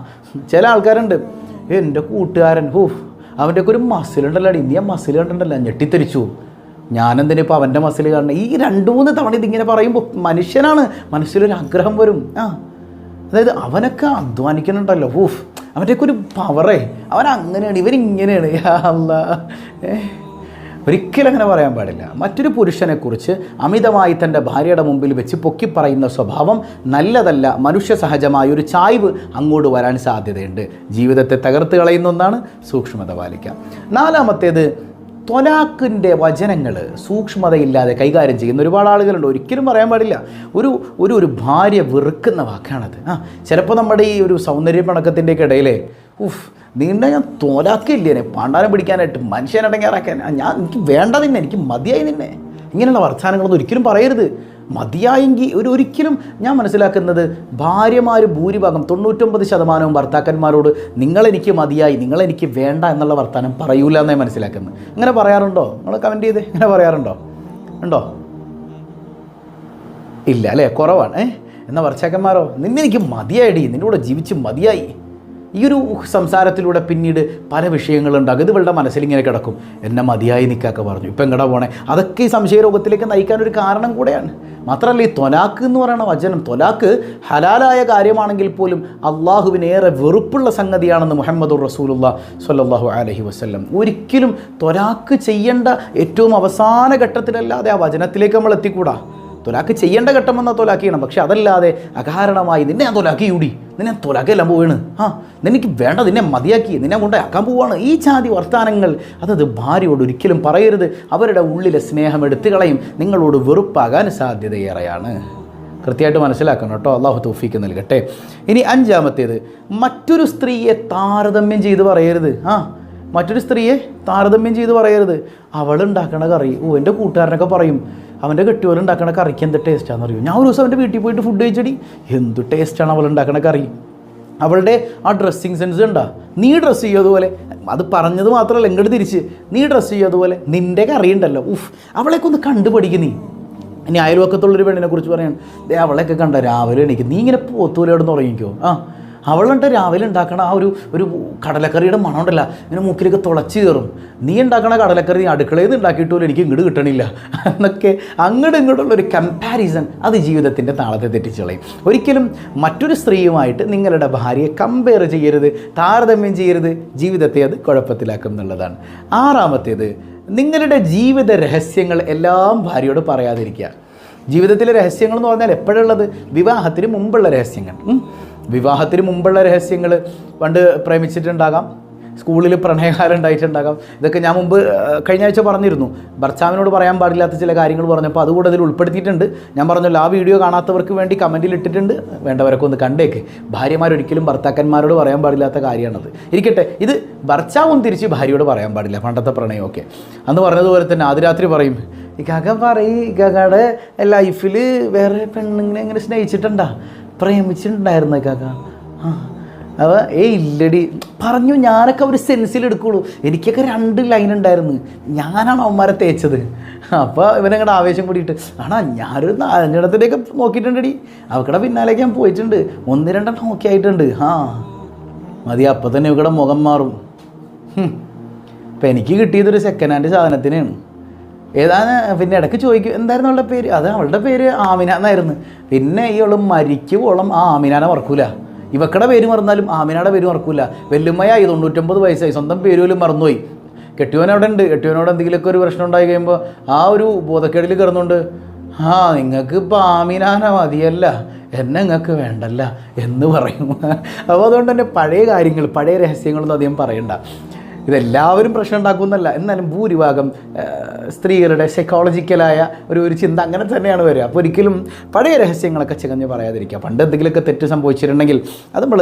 ചില ആൾക്കാരുണ്ട്, എൻ്റെ കൂട്ടുകാരൻ അവൻ്റെയൊക്കെ ഒരു മസിലുണ്ടല്ലോ, ഇനി ആ മസിൽ കണ്ടിട്ടുണ്ടല്ലോ ഞെട്ടിത്തെറിച്ചു, ഞാനെന്തിനിപ്പോൾ അവൻ്റെ മസിൽ കാണണം. ഈ 2-3 തവണ ഇതിങ്ങനെ പറയുമ്പോൾ മനുഷ്യനാണ്, മനസ്സിലൊരു ആഗ്രഹം വരും. അതായത് അവനൊക്കെ അധ്വാനിക്കുന്നുണ്ടല്ലോ, അവൻ്റെയൊക്കെ ഒരു പവറേ, അവൻ അങ്ങനെയാണ്, ഇവരിങ്ങനെയാണ്. ഒരിക്കലും അങ്ങനെ പറയാൻ പാടില്ല. മറ്റൊരു പുരുഷനെക്കുറിച്ച് അമിതമായി തൻ്റെ ഭാര്യയുടെ മുമ്പിൽ വെച്ച് പൊക്കി പറയുന്ന സ്വഭാവം നല്ലതല്ല. മനുഷ്യ സഹജമായൊരു ചായ്വ് അങ്ങോട്ട് വരാൻ സാധ്യതയുണ്ട്. ജീവിതത്തെ തകർത്ത് കളയുന്ന ഒന്നാണ്. സൂക്ഷ്മത പാലിക്കാം. നാലാമത്തേത്, ത്വലാഖിൻ്റെ വചനങ്ങൾ സൂക്ഷ്മതയില്ലാതെ കൈകാര്യം ചെയ്യുന്ന ഒരുപാട് ആളുകളുണ്ട്. ഒരിക്കലും പറയാൻ പാടില്ല. ഒരു ഭാര്യ വെറുക്കുന്ന വാക്കാണത്. ചിലപ്പോൾ നമ്മുടെ ഈ ഒരു സൗന്ദര്യ പിണക്കത്തിൻ്റെയൊക്കെ ഇടയിലെ നിന്നെ ഞാൻ തോലാക്കില്ലേ പാണ്ടാനം പിടിക്കാനായിട്ട്, മനുഷ്യനടങ്ങാറാക്കാൻ, എനിക്ക് വേണ്ട നിന്നെ, എനിക്ക് മതിയായി നിന്നെ, ഇങ്ങനെയുള്ള വർത്തമാനങ്ങളൊന്നും ഒരിക്കലും പറയരുത്. മതിയായെങ്കിൽ ഒരിക്കലും ഞാൻ മനസ്സിലാക്കുന്നത്, ഭാര്യമാർ ഭൂരിഭാഗം 99% ഭർത്താക്കന്മാരോട് നിങ്ങളെനിക്ക് മതിയായി, നിങ്ങളെനിക്ക് വേണ്ട എന്നുള്ള വർത്തമാനം പറയൂല എന്നേ മനസ്സിലാക്കുന്നത്. അങ്ങനെ പറയാറുണ്ടോ? നിങ്ങൾ കമൻറ്റ് ചെയ്തേ, ഇങ്ങനെ പറയാറുണ്ടോ? ഉണ്ടോ? ഇല്ല അല്ലേ, കുറവാണ്. എന്നാൽ ഭർത്താക്കന്മാരോ, നിന്നെനിക്ക് മതിയായിടി, നിൻ്റെ കൂടെ ജീവിച്ച് മതിയായി. ഈ ഒരു സംസാരത്തിലൂടെ പിന്നീട് പല വിഷയങ്ങളുണ്ടാകും. ഇത് ഇവളുടെ മനസ്സിലിങ്ങനെ കിടക്കും, എന്നെ മതിയായി നിൽക്കാക്കെ പറഞ്ഞു, ഇപ്പം എങ്ങടാ പോണേ. അതൊക്കെ ഈ സംശയരോഗത്തിലേക്ക് നയിക്കാനൊരു കാരണം കൂടെയാണ്. മാത്രമല്ല, ഈ ത്വലാഖ് എന്ന് പറയുന്ന വചനം, ത്വലാഖ് ഹലാലായ കാര്യമാണെങ്കിൽ പോലും അള്ളാഹുവിനേറെ വെറുപ്പുള്ള സംഗതിയാണെന്ന് മുഹമ്മദുർ റസൂലുള്ളാഹി സ്വല്ലല്ലാഹു അലൈഹി വസല്ലം. ഒരിക്കലും ത്വലാഖ് ചെയ്യേണ്ട ഏറ്റവും അവസാന ഘട്ടത്തിലല്ലാതെ ആ വചനത്തിലേക്ക് നമ്മൾ എത്തിക്കൂടാ. തൊലാക്ക് ചെയ്യേണ്ട ഘട്ടം വന്നാൽ തൊലാക്ക് ചെയ്യണം. പക്ഷെ അതല്ലാതെ അകാരണമായി നിന്നെ ഞാൻ തൊലാക്കി യൂടി, നിന്നെ തൊലാക്കെല്ലാം പോവാണ്, നിനക്ക് വേണ്ട, നിന്നെ മതിയാക്കി, നിന്നെ കൊണ്ടാക്കാൻ പോവാണ്, ഈ ജാതി വർത്താനങ്ങൾ അതത് ഭാര്യയോട് ഒരിക്കലും പറയരുത്. അവരുടെ ഉള്ളിലെ സ്നേഹം എടുത്തു കളയും, നിങ്ങളോട് വെറുപ്പാകാൻ സാധ്യതയേറെയാണ്. കൃത്യമായിട്ട് മനസ്സിലാക്കണം കേട്ടോ. അള്ളാഹു തൗഫീക്ക് നൽകട്ടെ. ഇനി 5-മത്തേത്, മറ്റൊരു സ്ത്രീയെ താരതമ്യം ചെയ്ത് പറയരുത്. മറ്റൊരു സ്ത്രീയെ താരതമ്യം ചെയ്ത് പറയരുത്. അവളുണ്ടാക്കണ കറി, എൻ്റെ കൂട്ടുകാരനൊക്കെ പറയും, അവൻ്റെ കെട്ടിയോലുണ്ടാക്കണ കറിക്ക് എന്ത് ടേസ്റ്റാണെന്ന് അറിയും. ഞാൻ ഒരു ദിവസം അവൻ്റെ വീട്ടിൽ പോയിട്ട് ഫുഡ് കഴിച്ചടി, എന്ത് ടേസ്റ്റാണ് അവളുണ്ടാക്കണ കറി. അവളുടെ ആ ഡ്രസ്സിങ് സെൻസ് ഉണ്ടാ, നീ ഡ്രസ്സ് ചെയ്യുന്നതുപോലെ, അത് പറഞ്ഞത് മാത്രമല്ല ഇങ്ങോട്ട് തിരിച്ച്, നീ ഡ്രസ്സ് ചെയ്യുന്നതുപോലെ നിൻ്റെ കറി ഉണ്ടല്ലോ, അവളെയൊക്കെ ഒന്ന് കണ്ടുപഠിക്കും. ഇനി അയൽവക്കത്തുള്ളൊരു പെണ്ണിനെ കുറിച്ച് പറയാൻ, അവളെയൊക്കെ കണ്ട രാവിലെ എണീക്കും, നീ ഇങ്ങനെ പോത്തൂലോടെന്ന് തുടങ്ങിക്കോ. അവളുണ്ട് രാവിലെ ഉണ്ടാക്കണ ആ ഒരു കടലക്കറിയുടെ മണം ഉണ്ടല്ല, ഇങ്ങനെ മൂക്കിലേക്ക് തുളച്ച് കയറും. നീ ഉണ്ടാക്കണ കടലക്കറി അടുക്കളയിൽ നിന്ന് ഉണ്ടാക്കിയിട്ടുപോലും എനിക്ക് ഇങ്ങോട്ട് കിട്ടണില്ല എന്നൊക്കെ ഇങ്ങോട്ടുള്ളൊരു കമ്പാരിസൺ, അത് ജീവിതത്തിൻ്റെ താളത്തെ തെറ്റിച്ച് കളയും. ഒരിക്കലും മറ്റൊരു സ്ത്രീയുമായിട്ട് നിങ്ങളുടെ ഭാര്യയെ കമ്പയർ ചെയ്യരുത്, താരതമ്യം ചെയ്യരുത്. ജീവിതത്തെ അത് കുഴപ്പത്തിലാക്കും എന്നുള്ളതാണ്. 6-മത്തേത്, നിങ്ങളുടെ ജീവിത രഹസ്യങ്ങൾ എല്ലാം ഭാര്യയോട് പറയാതിരിക്കുക. ജീവിതത്തിലെ രഹസ്യങ്ങൾ എന്ന് പറഞ്ഞാൽ എപ്പോഴുള്ളത്, വിവാഹത്തിന് മുമ്പുള്ള രഹസ്യങ്ങൾ. വിവാഹത്തിന് മുമ്പുള്ള രഹസ്യങ്ങൾ, പണ്ട് പ്രേമിച്ചിട്ടുണ്ടാകാം, സ്കൂളിൽ പ്രണയകാലം ഉണ്ടായിട്ടുണ്ടാകാം. ഇതൊക്കെ ഞാൻ മുമ്പ് കഴിഞ്ഞ ആഴ്ച പറഞ്ഞിരുന്നു. ഭർത്താവിനോട് പറയാൻ പാടില്ലാത്ത ചില കാര്യങ്ങൾ പറഞ്ഞപ്പോൾ അതുകൂടെ അതിൽ ഉൾപ്പെടുത്തിയിട്ടുണ്ട്. ഞാൻ പറഞ്ഞല്ലോ, ആ വീഡിയോ കാണാത്തവർക്ക് വേണ്ടി കമൻറ്റിൽ ഇട്ടിട്ടുണ്ട്, വേണ്ടവരൊക്കെ ഒന്ന് കണ്ടേക്ക്. ഭാര്യമാരൊരിക്കലും ഭർത്താക്കന്മാരോട് പറയാൻ പാടില്ലാത്ത കാര്യമാണത്. ഇരിക്കട്ടെ, ഇത് ഭർത്താവും തിരിച്ച് ഭാര്യയോട് പറയാൻ പാടില്ല. പണ്ടത്തെ പ്രണയമൊക്കെ അന്ന് പറഞ്ഞതുപോലെ തന്നെ ആദ്യ രാത്രി പറയും, ഇക്കാക്ക പറയും, ഇക്കാക്കയുടെ ലൈഫിൽ വേറെ പെണ്ണുങ്ങളെ എങ്ങനെ സ്നേഹിച്ചിട്ടുണ്ടാ, പ്രേമിച്ചിട്ടുണ്ടായിരുന്നു ഇക്കാക്ക. അപ്പോൾ ഇല്ലടി പറഞ്ഞു, ഞാനൊക്കെ ഒരു സെൻസിലെടുക്കുള്ളൂ, എനിക്കൊക്കെ 2 ലൈൻ ഉണ്ടായിരുന്നു, ഞാനാണ് അവന്മാരെ തേച്ചത്. അപ്പോൾ ഇവനങ്ങടെ ആവേശം കൂടിയിട്ട്, ഞാനൊരു 4-ഇടത്തിൻ്റെയൊക്കെ നോക്കിയിട്ടുണ്ടടി, അവക്കടെ പിന്നാലേക്ക് ഞാൻ പോയിട്ടുണ്ട്, 1-2 നോക്കിയായിട്ടുണ്ട്. മതി, അപ്പം തന്നെ ഇവക്കടെ മുഖം മാറും. ഇപ്പം എനിക്ക് കിട്ടിയതൊരു സെക്കൻഡ് ഹാൻഡ് സാധനത്തിനാണ്. ഏതാണ് പിന്നെ ഇടയ്ക്ക് ചോദിക്കും, എന്തായിരുന്നു അവളുടെ പേര്? അത് അവളുടെ പേര് ആമിന എന്നായിരുന്നു. പിന്നെ ഈ അവൾ മരിക്കുവോളം ആ ആമിനാനെ മറക്കൂല. ഇവക്കടെ പേര് മറന്നാലും ആമിനയുടെ പേര് മറക്കൂല. വെല്ലുമ്മയായി 99 വയസ്സായി, സ്വന്തം പേര് പോലും മറന്നുപോയി. കെട്ടിയോൻ അവിടെ ഉണ്ട്, കെട്ടിയോനോട് എന്തെങ്കിലുമൊക്കെ ഒരു പ്രശ്നം ഉണ്ടായി കഴിയുമ്പോൾ ആ ഒരു ബോധക്കേടിൽ കിടന്നുകൊണ്ട്, നിങ്ങൾക്ക് ഇപ്പോൾ ആമിനാന മതിയല്ല, എന്നെ നിങ്ങൾക്ക് വേണ്ടല്ല എന്ന് പറയും. അപ്പോൾ അതുകൊണ്ട് തന്നെ പഴയ കാര്യങ്ങൾ, പഴയ രഹസ്യങ്ങളൊന്നും അധികം പറയണ്ട. ഇതെല്ലാവരും പ്രശ്നം ഉണ്ടാക്കുമെന്നല്ല, എന്നാലും ഭൂരിഭാഗം സ്ത്രീകളുടെ സൈക്കോളജിക്കലായ ഒരു ചിന്ത അങ്ങനെ തന്നെയാണ് വരിക. അപ്പോൾ ഒരിക്കലും പഴയ രഹസ്യങ്ങളൊക്കെ ചികഞ്ഞ് പറയാതിരിക്കുക. പണ്ട് എന്തെങ്കിലുമൊക്കെ തെറ്റ് സംഭവിച്ചിട്ടുണ്ടെങ്കിൽ അത് നമ്മൾ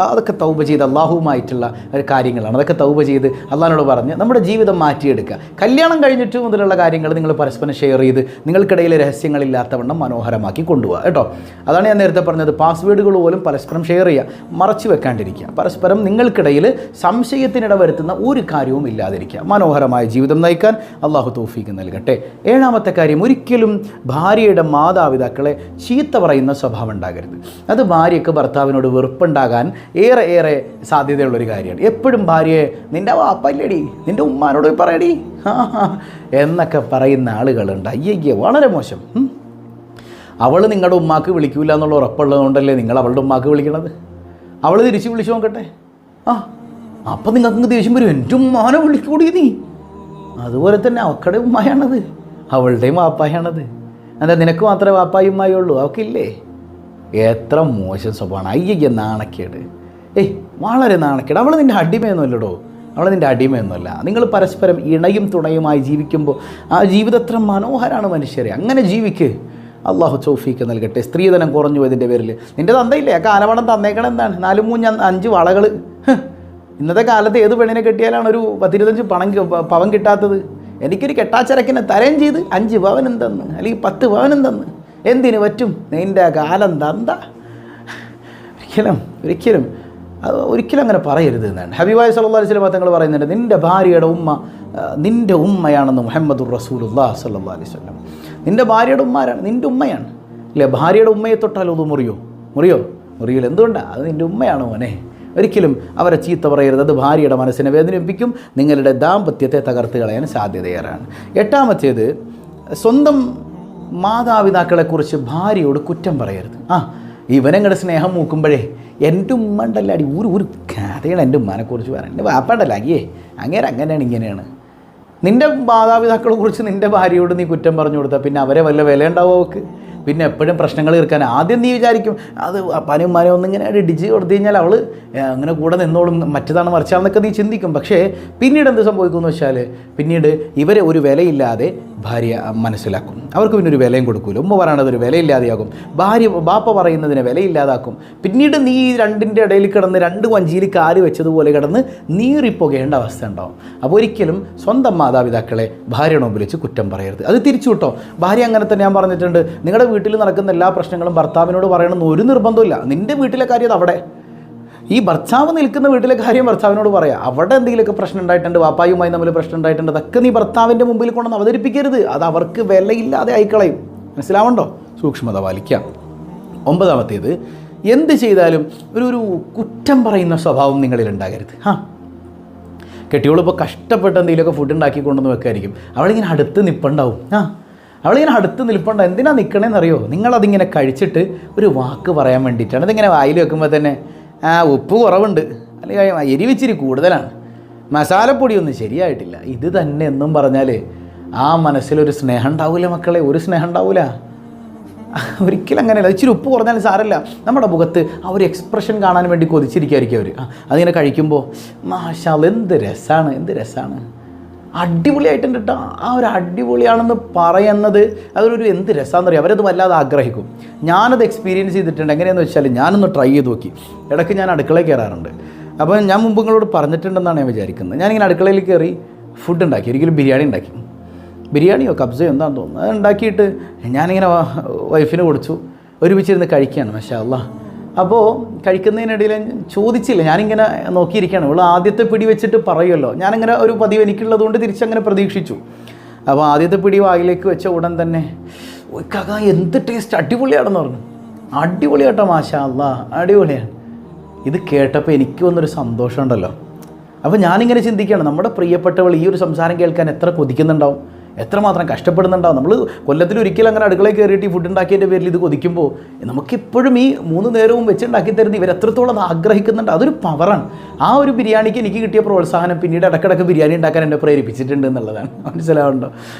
അതൊക്കെ തൗബ ചെയ്ത് അള്ളാഹുവുമായിട്ടുള്ള ഒരു കാര്യങ്ങളാണ്. അതൊക്കെ തൗബ ചെയ്ത് അള്ളാഹിനോട് പറഞ്ഞ് നമ്മുടെ ജീവിതം മാറ്റിയെടുക്കുക. കല്യാണം കഴിഞ്ഞിട്ട് മുതലുള്ള കാര്യങ്ങൾ നിങ്ങൾ പരസ്പരം ഷെയർ ചെയ്ത് നിങ്ങൾക്കിടയിലെ രഹസ്യങ്ങളില്ലാത്തവണ്ണം മനോഹരമാക്കി കൊണ്ടുപോകുക കേട്ടോ. അതാണ് ഞാൻ നേരത്തെ പറഞ്ഞത്. പാസ്വേഡുകൾ പോലും പരസ്പരം ഷെയർ ചെയ്യുക, മറച്ചു വെക്കാണ്ടിരിക്കുക. പരസ്പരം നിങ്ങൾക്കിടയിൽ സംശയത്തിനിട വരുത്തുന്ന ഒരു കാര്യവും ഇല്ലാതിരിക്കുക. മനോഹരമായ ജീവിതം നയിക്കാൻ അള്ളാഹു തൗഫീഖ് നൽകട്ടെ. 7ാമത്തെ കാര്യം, ഒരിക്കലും ഭാര്യയുടെ മാതാപിതാക്കളെ ചീത്ത പറയുന്ന സ്വഭാവം ഉണ്ടാകരുത്. അത് ഭാര്യയ്ക്ക് ഭർത്താവിനോട് വെറുപ്പുണ്ടാകാൻ ഏറെ സാധ്യതയുള്ളൊരു കാര്യമാണ്. എപ്പോഴും ഭാര്യയെ നിൻ്റെ വാപ്പല്ലേടി, നിൻ്റെ ഉമ്മാനോട് പറയടി എന്നൊക്കെ പറയുന്ന ആളുകളുണ്ട്. അയ്യയ്യ, വളരെ മോശം. അവൾ നിങ്ങളുടെ ഉമ്മാക്ക് വിളിക്കൂല എന്നുള്ള ഉറപ്പുള്ളത് കൊണ്ടല്ലേ നിങ്ങൾ അവളുടെ ഉമ്മാക്ക് വിളിക്കണത്. അവൾ തിരിച്ച് വിളിച്ചു നോക്കട്ടെ. അപ്പം നിങ്ങൾക്ക് ദേഷ്യം വരും, എൻ്റെ ഉമ്മാനെ വിളിക്കൂടി നീ. അതുപോലെ തന്നെ അവക്കടെ ഉമ്മായാണത്, അവളുടെയും വാപ്പായാണത്. എന്താ നിനക്ക് മാത്രമേ വാപ്പായും ഉമ്മായും ഉള്ളൂ, അവക്കില്ലേ? എത്ര മോശം സ്വഭാവമാണ്. അയ്യയ്യ, നാണക്കേട്. വളരെ നാണക്കേട്. അവൾ നിൻ്റെ അടിമയൊന്നുമല്ലടോ, അവൾ നിൻ്റെ അടിമയൊന്നുമല്ല. നിങ്ങൾ പരസ്പരം ഇണയും തുണയുമായി ജീവിക്കുമ്പോൾ ആ ജീവിതം എത്ര മനോഹരമാണ് മനുഷ്യരെ. അങ്ങനെ ജീവിക്ക്. അള്ളാഹു തൗഫീഖ് നൽകട്ടെ. സ്ത്രീധനം കുറഞ്ഞു പോയതിൻ്റെ പേരിൽ നിൻ്റെ തന്തയില്ലേ ആ കാലവണം തന്നേക്കണം എന്താണ് 4, 3, 5 വളകൾ. ഇന്നത്തെ കാലത്ത് ഏത് പെണ്ണിനെ കെട്ടിയാലാണ് ഒരു 10-25 പവൻ കിട്ടാത്തത്? എനിക്കൊരു കെട്ടാച്ചരക്കിനെ തരയും ചെയ്ത് 5 പവൻ എന്തെന്ന്, അല്ലെങ്കിൽ 10 പവൻ എന്തെന്ന് എന്തിനു പറ്റും? നിൻ്റെ കാലം തന്ത. ഒരിക്കലും അങ്ങനെ പറയരുത് എന്നാണ് ഹബീബായ സല്ലല്ലാഹു അലൈഹി വസല്ലം തങ്ങൾ പറയുന്നുണ്ട്. നിൻ്റെ ഭാര്യയുടെ ഉമ്മ നിൻ്റെ ഉമ്മയാണെന്ന് മുഹമ്മദുർ റസൂലുള്ളാഹി സ്വല്ലല്ലാഹു അലൈഹി വസല്ലം. നിൻ്റെ ഭാര്യയുടെ ഉമ്മാരാണ്, നിൻ്റെ ഉമ്മയാണ് അല്ലേ? ഭാര്യയുടെ ഉമ്മയെ തൊട്ടാൽ അത് മുറിയില്ല. എന്തുകൊണ്ടാണ്? അത് നിൻ്റെ ഉമ്മയാണ് മോനെ. ഒരിക്കലും അവരെ ചീത്ത പറയരുത്. അത് ഭാര്യയുടെ മനസ്സിനെ വേദനിപ്പിക്കും, നിങ്ങളുടെ ദാമ്പത്യത്തെ തകർത്ത് കളയാൻ സാധ്യതയേറാണ്. 8ാമത്തേത്, സ്വന്തം മാതാപിതാക്കളെക്കുറിച്ച് ഭാര്യയോട് കുറ്റം പറയരുത്. ഇവനങ്ങളുടെ സ്നേഹം മൂക്കുമ്പോഴേ എൻ്റെ ഉമ്മ ഉണ്ടല്ലോ അടി ഒരു കഥയാണ് എൻ്റെ ഉമ്മാനെക്കുറിച്ച് പറയാൻ. എൻ്റെ വാപ്പണ്ടല്ലോ അങ്ങനെയാണ് ഇങ്ങനെയാണ്. നിൻ്റെ മാതാപിതാക്കളെ കുറിച്ച് നിൻ്റെ ഭാര്യയോട് നീ കുറ്റം പറഞ്ഞു കൊടുത്താൽ പിന്നെ അവരെ വല്ല വില ഉണ്ടാവോ അവർക്ക്? പിന്നെ എപ്പോഴും പ്രശ്നങ്ങൾ തീർക്കാൻ ആദ്യം നീ വിചാരിക്കും അത് പനും മാനും ഒന്നിങ്ങനെ ഇടിച്ച് കൊടുത്തു കഴിഞ്ഞാൽ അവൾ അങ്ങനെ കൂടെ നിന്നോളും, മറ്റതാണ് മറിച്ചാണെന്നൊക്കെ നീ ചിന്തിക്കും. പക്ഷേ പിന്നീട് എന്ത് സംഭവിക്കുമെന്ന് വെച്ചാൽ പിന്നീട് ഇവരെ ഒരു വിലയില്ലാതെ ഭാര്യ മനസ്സിലാക്കും. അവർക്ക് പിന്നെ ഒരു വിലയും കൊടുക്കില്ല. ഉമ്മ പറയണത് ഒരു വിലയില്ലാതെയാകും, ബാപ്പ പറയുന്നതിന് വിലയില്ലാതാക്കും. പിന്നീട് നീ രണ്ടിൻ്റെ ഇടയിൽ കിടന്ന് 2 വഞ്ചിയിൽ കാല് വെച്ചതുപോലെ കിടന്ന് നീറിപ്പോകേണ്ട അവസ്ഥ ഉണ്ടാവും. അപ്പോൾ ഒരിക്കലും സ്വന്തം മാതാപിതാക്കളെ ഭാര്യയുടെ മുമ്പിൽ വെച്ച് കുറ്റം പറയരുത്. അത് തിരിച്ചു കിട്ടോ. ഭാര്യ അങ്ങനെ തന്നെ ഞാൻ പറഞ്ഞിട്ടുണ്ട്, നിങ്ങളുടെ വീട്ടിൽ നടക്കുന്ന എല്ലാ പ്രശ്നങ്ങളും ഭർത്താവിനോട് പറയണമെന്ന് ഒരു നിർബന്ധമില്ല. നിൻ്റെ വീട്ടിലെ കാര്യം അത് അവിടെ, ഈ ഭർത്താവ് നിൽക്കുന്ന വീട്ടിലെ കാര്യം ഭർത്താവിനോട് പറയാം. അവിടെ എന്തെങ്കിലുമൊക്കെ പ്രശ്നം ഉണ്ടായിട്ടുണ്ട്, വാപ്പായുമായി തമ്മിൽ പ്രശ്നം ഉണ്ടായിട്ടുണ്ട്, അതൊക്കെ നീ ഭർത്താവിൻ്റെ മുമ്പിൽ കൊണ്ടൊന്ന് അവതരിപ്പിക്കരുത്. അത് അവർക്ക് വിലയില്ലാതെ ആയിക്കളയും. മനസ്സിലാവണ്ടോ? സൂക്ഷ്മത പാലിക്കാം. 9ാമത്തേത്, എന്ത് ചെയ്താലും ഒരു കുറ്റം പറയുന്ന സ്വഭാവം നിങ്ങളിൽ ഉണ്ടാകരുത്. കെട്ടിയോളിപ്പോൾ കഷ്ടപ്പെട്ട് എന്തെങ്കിലുമൊക്കെ ഫുഡ് ഉണ്ടാക്കി കൊണ്ടുവന്ന് വെക്കായിരിക്കും. അവളിങ്ങനെ അടുത്ത് നിൽപ്പുണ്ടാവും. അവളിങ്ങനെ അടുത്ത് നിൽപ്പുണ്ടാവും. എന്തിനാണ് നിൽക്കണേന്നറിയോ? നിങ്ങളതിങ്ങനെ കഴിച്ചിട്ട് ഒരു വാക്ക് പറയാൻ വേണ്ടിയിട്ടാണ്. ഇതിങ്ങനെ വായിൽ വെക്കുമ്പോൾ തന്നെ ഉപ്പ് കുറവുണ്ട്, അല്ലെങ്കിൽ എരിവിച്ചിരി കൂടുതലാണ്, മസാലപ്പൊടിയൊന്നും ശരിയായിട്ടില്ല, ഇത് തന്നെ എന്നും പറഞ്ഞാൽ ആ മനസ്സിലൊരു സ്നേഹം ഉണ്ടാവില്ല മക്കളെ. ഒരു സ്നേഹം ഉണ്ടാവില്ല ഒരിക്കലും. അങ്ങനെയല്ല. ഇച്ചിരി ഉപ്പ് കുറഞ്ഞാലും സാരമില്ല. നമ്മുടെ മുഖത്ത് ആ ഒരു എക്സ്പ്രഷൻ കാണാൻ വേണ്ടി കൊതിച്ചിരിക്കുമായിരിക്കും അവർ. അതിങ്ങനെ കഴിക്കുമ്പോൾ മാഷാ എന്ത് രസമാണ്, അടിപൊളിയായിട്ടുണ്ട് കേട്ടോ. ആ ഒരു അടിപൊളിയാണെന്ന് പറയുന്നത് അതൊരു എന്ത് രസമാണെന്ന് അറിയാം. അവരത് വല്ലാതെ ആഗ്രഹിക്കും. ഞാനത് എക്സ്പീരിയൻസ് ചെയ്തിട്ടുണ്ട്. എങ്ങനെയാണെന്ന് വെച്ചാൽ ഞാനൊന്ന് ട്രൈ ചെയ്ത് നോക്കി. ഇടയ്ക്ക് ഞാൻ അടുക്കളയിൽ കയറാറുണ്ട്. അപ്പോൾ ഞാൻ മുമ്പ് നിങ്ങളോട് പറഞ്ഞിട്ടുണ്ടെന്നാണ് ഞാൻ വിചാരിക്കുന്നത്. ഞാനിങ്ങനെ അടുക്കളയിൽ കയറി ഫുഡ് ഉണ്ടാക്കി. ഒരിക്കലും ബിരിയാണിയോ കബ്സയോ എന്താണെന്ന് തോന്നുന്നു. അത് ഉണ്ടാക്കിയിട്ട് ഞാനിങ്ങനെ വൈഫിന് കൊടുത്തു. ഒരുമിച്ചിരുന്ന് കഴിക്കുകയാണ്. മാഷാ അല്ലാഹ്. അപ്പോൾ കഴിക്കുന്നതിനിടയിൽ ചോദിച്ചില്ല, ഞാനിങ്ങനെ നോക്കിയിരിക്കുകയാണ്. ഇവൾ ആദ്യത്തെ പിടി വെച്ചിട്ട് പറയുമല്ലോ, ഞാനിങ്ങനെ ഒരു പതിവ് എനിക്കുള്ളത് കൊണ്ട് തിരിച്ചങ്ങനെ പ്രതീക്ഷിച്ചു. അപ്പോൾ ആദ്യത്തെ പിടി വായിലേക്ക് വെച്ച ഉടൻ തന്നെ കക എന്ത് ടേസ്റ്റ്, അടിപൊളിയാണെന്ന് പറഞ്ഞു. അടിപൊളിയാട്ടോ മാഷാ അല്ലാഹ്, അടിപൊളിയാണ്. ഇത് കേട്ടപ്പോൾ എനിക്ക് വന്നൊരു സന്തോഷം ഉണ്ടല്ലോ. അപ്പോൾ ഞാനിങ്ങനെ ചിന്തിക്കുകയാണ്, നമ്മുടെ പ്രിയപ്പെട്ടവൾ ഈ ഒരു സംസാരം കേൾക്കാൻ എത്ര കൊതിക്കുന്നുണ്ടാവും, എത്രമാത്രം കഷ്ടപ്പെടുന്നുണ്ടാവും. നമ്മൾ കൊല്ലത്തിൽ ഒരിക്കലും അങ്ങനെ അടുക്കളയിൽ കയറിയിട്ട് ഈ ഫുഡ് ഉണ്ടാക്കിയതിൻ്റെ പേരിൽ ഇത് കൊതിക്കുമ്പോൾ നമുക്കിപ്പോഴും ഈ 3 നേരവും വെച്ചുണ്ടാക്കി തരുന്ന ഇവരെത്രത്തോളം അത് ആഗ്രഹിക്കുന്നുണ്ട്. അതൊരു പവറാണ്. ആ ഒരു ബിരിയാണിക്ക് എനിക്ക് കിട്ടിയ പ്രോത്സാഹനം പിന്നീട് ഇടയ്ക്കിടയ്ക്ക് ബിരിയാണി ഉണ്ടാക്കാൻ എന്നെ പ്രേരിപ്പിച്ചിട്ടുണ്ട് എന്നുള്ളതാണ്. മനസ്സിലാവുന്നുണ്ടോ?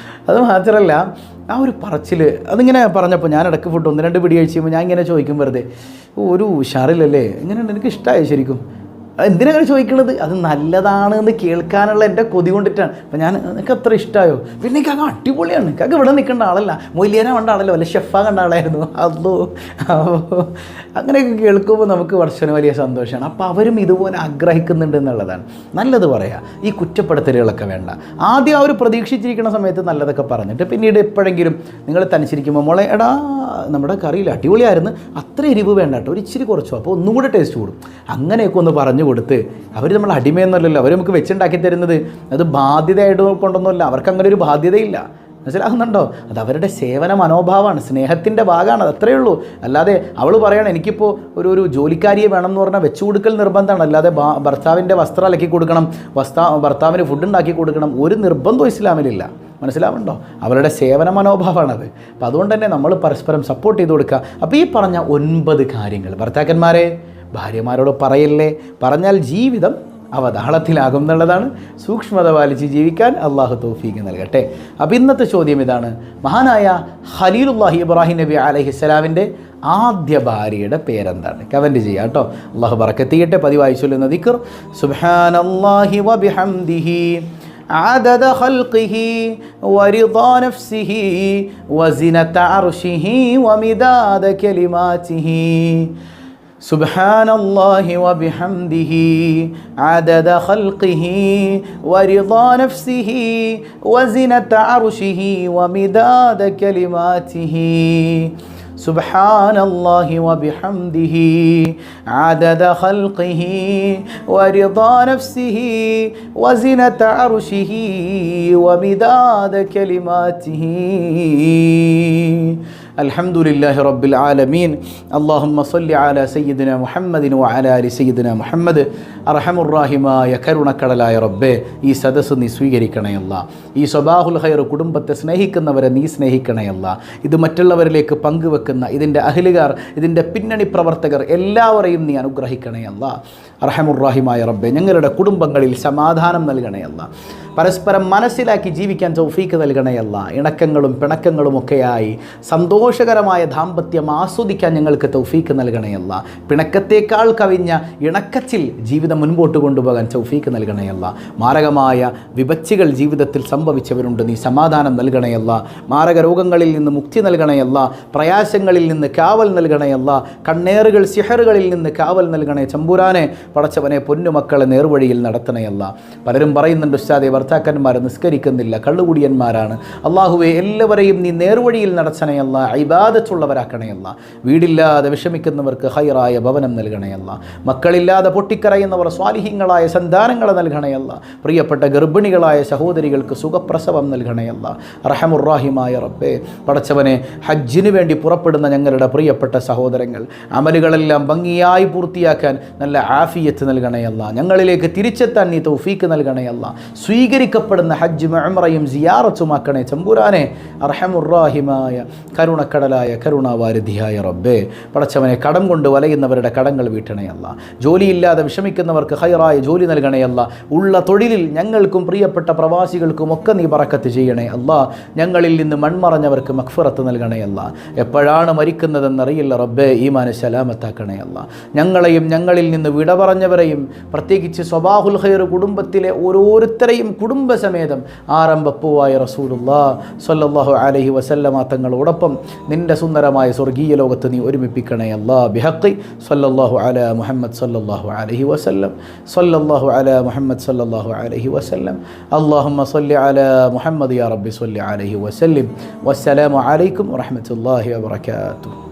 അത് മാത്രമല്ല ആ ഒരു പറച്ചിൽ, അതിങ്ങനെ പറഞ്ഞപ്പോൾ ഞാൻ ഇടയ്ക്ക് ഫുഡ് 1-2 പിടി കഴിച്ച് കഴിയുമ്പോൾ ഞാൻ ഇങ്ങനെ ചോദിക്കും വെറുതെ, ഒരു ഉഷാറില്ലല്ലേ, എങ്ങനെയുണ്ട്, എനിക്ക് ഇഷ്ടമായി ശരിക്കും. എന്തിനാണ് ചോദിക്കുന്നത്? അത് നല്ലതാണ് എന്ന് കേൾക്കാനുള്ള എൻ്റെ കൊതി കൊണ്ടിട്ടാണ്. അപ്പം ഞാൻ എനിക്ക് അത്ര ഇഷ്ടമായോ, പിന്നെ കാക്ക അടിപൊളിയാണ്, കാക്ക ഇവിടെ നിൽക്കേണ്ട ആളല്ല, മൊയ്ലിയനെ കണ്ട ആളല്ലോ, വല്ല ഷെഫാ കണ്ട ആളായിരുന്നു. അതോ അങ്ങനെയൊക്കെ കേൾക്കുമ്പോൾ നമുക്ക് വർഷന് വലിയ സന്തോഷമാണ്. അപ്പോൾ അവരും ഇതുപോലെ ആഗ്രഹിക്കുന്നുണ്ട് എന്നുള്ളതാണ്. നല്ലത് പറയാം, ഈ കുറ്റപ്പെടുത്തലുകളൊക്കെ വേണ്ട. ആദ്യം അവർ പ്രതീക്ഷിച്ചിരിക്കുന്ന സമയത്ത് നല്ലതൊക്കെ പറഞ്ഞിട്ട് പിന്നീട് എപ്പോഴെങ്കിലും നിങ്ങൾ തനിച്ചിരിക്കുമ്പോൾ മോളെ എടാ നമ്മുടെ കറിയിൽ അടിപൊളിയായിരുന്നു, അത്ര എരിവ് വേണ്ട കേട്ടോ, ഒരു ഇച്ചിരി കുറച്ചോ, അപ്പോൾ ഒന്നും കൂടെ ടേസ്റ്റ് കൂടും, അങ്ങനെയൊക്കെ ഒന്ന് പറഞ്ഞു കൊടുത്ത്. അവർ നമ്മൾ അടിമയൊന്നുമല്ലല്ലോ, അവർ നമുക്ക് വെച്ചുണ്ടാക്കി തരുന്നത് അത് ബാധ്യതയായിട്ട് കൊണ്ടൊന്നുമല്ല, അവർക്ക് അങ്ങനെ ഒരു ബാധ്യതയില്ല. മനസ്സിലാകുന്നുണ്ടോ? അത് അവരുടെ സേവന മനോഭാവമാണ്, സ്നേഹത്തിൻ്റെ ഭാഗമാണ്, അത് അത്രയേ ഉള്ളൂ. അല്ലാതെ അവൾ പറയണം എനിക്കിപ്പോൾ ഒരു ജോലിക്കാരിയെ വേണം എന്ന് പറഞ്ഞാൽ വെച്ചു കൊടുക്കൽ നിർബന്ധമാണ്. അല്ലാതെ ഭർത്താവിൻ്റെ വസ്ത്രം അലക്കി കൊടുക്കണം, ഭർത്താവിന് ഫുഡ് ഉണ്ടാക്കി കൊടുക്കണം, ഒരു നിർബന്ധവും ഇസ്ലാമിലില്ല. മനസ്സിലാവുന്നുണ്ടോ? അവരുടെ സേവന മനോഭാവമാണത്. അപ്പോൾ അതുകൊണ്ട് തന്നെ നമ്മൾ പരസ്പരം സപ്പോർട്ട് ചെയ്ത് കൊടുക്കുക. അപ്പോൾ ഈ പറഞ്ഞ 9 കാര്യങ്ങൾ ഭർത്താക്കന്മാരെ ഭാര്യമാരോട് പറയല്ലേ, പറഞ്ഞാൽ ജീവിതം അവതാളത്തിലാകും എന്നുള്ളതാണ്. സൂക്ഷ്മത പാലിച്ച് ജീവിക്കാൻ അള്ളാഹു തൗഫീഖ് നൽകട്ടെ. അപ്പോൾ ഇന്നത്തെ ചോദ്യം ഇതാണ്: മഹാനായ ഖലീലുല്ലാഹി ഇബ്രാഹിം നബി അലൈഹിസ്സലാമിൻ്റെ ആദ്യ ഭാര്യയുടെ പേരെന്താണ്? കമൻറ്റ് ചെയ്യുക കേട്ടോ. അള്ളാഹു ബറക്കത്ത് ചെയ്യട്ടെ. പതിവായി ചൊല്ലുന്ന ദിക്ർ സുബ്ഹാനല്ലാഹി വബിഹംദിഹി عدد خلقه ورضا نفسه وزنة عرشه ومداد كلماته سبحان الله وبحمده عدد خلقه ورضا نفسه وزنة عرشه ومداد كلماته سبحان الله وبحمده عدد خلقه ورضا نفسه وزنة عرشه ومداد كلماته الحمد لله رب العالمين اللهم صل على سيدنا محمد وعلى آل سيدنا محمد അർഹമുറാഹിമായ കരുണക്കടലായ റബ്ബേ, ഈ സദസ്സ് നീ സ്വീകരിക്കണയല്ല. ഈ സ്വബാഹുൽ ഖൈർ കുടുംബത്തെ സ്നേഹിക്കുന്നവരെ നീ സ്നേഹിക്കണയല്ല. ഇത് മറ്റുള്ളവരിലേക്ക് പങ്കുവെക്കുന്ന ഇതിൻ്റെ അഹ്ലുകാർ, ഇതിൻ്റെ പിന്നണി പ്രവർത്തകർ എല്ലാവരെയും നീ അനുഗ്രഹിക്കണയല്ല. അർഹമുറാഹിമായ റബ്ബേ, ഞങ്ങളുടെ കുടുംബങ്ങളിൽ സമാധാനം നൽകണയല്ല. പരസ്പരം മനസ്സിലാക്കി ജീവിക്കാൻ തൗഫീക്ക് നൽകണയല്ല. ഇണക്കങ്ങളും പിണക്കങ്ങളുമൊക്കെയായി സന്തോഷകരമായ ദാമ്പത്യം ആസ്വദിക്കാൻ ഞങ്ങൾക്ക് തൗഫീക്ക് നൽകണയല്ല. പിണക്കത്തേക്കാൾ കവിഞ്ഞ ഇണക്കച്ചിൽ ജീവിതം മുൻപോട്ട് കൊണ്ടുപോകാൻ തൗഫീക്ക് നൽകണയല്ല. മാരകമായ വിപച്ചികൾ ജീവിതത്തിൽ സംഭവിച്ചവരുണ്ട്, നീ സമാധാനം നൽകണയല്ല. മാരക രോഗങ്ങളിൽ നിന്ന് മുക്തി നൽകണയല്ല. പ്രയാസങ്ങളിൽ നിന്ന് കാവൽ നൽകണയല്ല. കണ്ണേറുകൾ സിഹറുകളിൽ നിന്ന് കാവൽ നൽകണേ ചമ്പുരാനെ. പടച്ചവനെ, പൊന്നുമക്കളെ നേർവഴിയിൽ നടത്തണയല്ല. പലരും പറയുന്നുണ്ട് ഉസ്താദേ, ഭർത്താക്കന്മാർ നിസ്കരിക്കുന്നില്ല, കള്ളുകുടിയന്മാരാണ്. അള്ളാഹുവെ, എല്ലാവരെയും നീ നേർവഴിയിൽ നടത്തണയല്ല, ഇബാദത്തുള്ളവരാക്കണയല്ല. വീടില്ലാതെ വിഷമിക്കുന്നവർക്ക് ഹൈറായ ഭവനം നൽകണയല്ല. മക്കളില്ലാതെ പൊട്ടിക്കരയുന്നവർ സ്വാലിഹീങ്ങളായ സന്താനങ്ങളെ നൽകണയല്ല. പ്രിയപ്പെട്ട ഗർഭിണികളായ സഹോദരികൾക്ക് സുഖപ്രസവം നൽകണയല്ല. റഹമുറാഹിമായ റബ്ബേ, പടച്ചവനെ, ഹജ്ജിന് വേണ്ടി പുറപ്പെടുന്ന ഞങ്ങളുടെ പ്രിയപ്പെട്ട സഹോദരങ്ങൾ അമലുകളെല്ലാം ഭംഗിയായി പൂർത്തിയാക്കാൻ നല്ല ആഫിയത്ത് നൽകണയല്ല. ഞങ്ങളിലേക്ക് തിരിച്ചെത്താൻ നീ തൗഫീക്ക് നൽകണയല്ല. സ്വീകരിക്കപ്പെടുന്ന ഹജ്ജ് ഉംറയും സിയാറത്തുമാക്കണേ ചമ്പുരാനെ. അർഹമുറാഹിമായ കരുണക്കടലായ കരുണാവാരിധിയായ റബ്ബേ, പടച്ചവനെ, കടം കൊണ്ട് വലയുന്നവരുടെ കടങ്ങൾ വീട്ടണയല്ല. ജോലിയില്ലാതെ വിഷമിക്കുന്നവർക്ക് ഹൈറായ ജോലി നൽകണയല്ല. ഉള്ള തൊഴിലിൽ ഞങ്ങൾക്കും പ്രിയപ്പെട്ട പ്രവാസികൾക്കും ഒക്കെ നീ ബറക്കത്ത് ചെയ്യണേ അല്ലാ. ഞങ്ങളിൽ നിന്ന് മൺമറഞ്ഞവർക്ക് മഗ്ഫിറത്ത് നൽകണയല്ല. എപ്പോഴാണ് മരിക്കുന്നതെന്നറിയില്ല റബ്ബേ, ഈമാനെ സലാമത്താക്കണേ അല്ല. ഞങ്ങളെയും ഞങ്ങളിൽ നിന്ന് വിട പറഞ്ഞവരെയും പ്രത്യേകിച്ച് സ്വബാഹുൽ ഖൈർ കുടുംബത്തിലെ ഓരോരുത്തരെയും കുടുംബസമേതം ആരംഭപ്പൂവായ റസൂലുള്ളാഹി സ്വല്ലല്ലാഹു അലൈഹി വസല്ലമ തങ്ങളോടൊപ്പം നിന്റെ സുന്ദരമായ സ്വർഗീയ ലോകത്ത് നീ ഒരുമിപ്പിക്കണേ അല്ലാ. ബിഹഖി സ്വല്ലല്ലാഹു അലാ മുഹമ്മദ് സ്വല്ലല്ലാഹു അലൈഹി വസല്ലം. സ്വല്ലല്ലാഹു അലാ മുഹമ്മദ് സ്വല്ലല്ലാഹു അലൈഹി വസല്ലം. അല്ലാഹുമ്മ സ്വല്ലി അലാ മുഹമ്മദ് യാ റബ്ബി സ്വല്ലി അലൈഹി വസല്ലം. വസ്സലാമു അലൈക്കും വറഹ്മത്തുള്ളാഹി വബറകാതുഹു.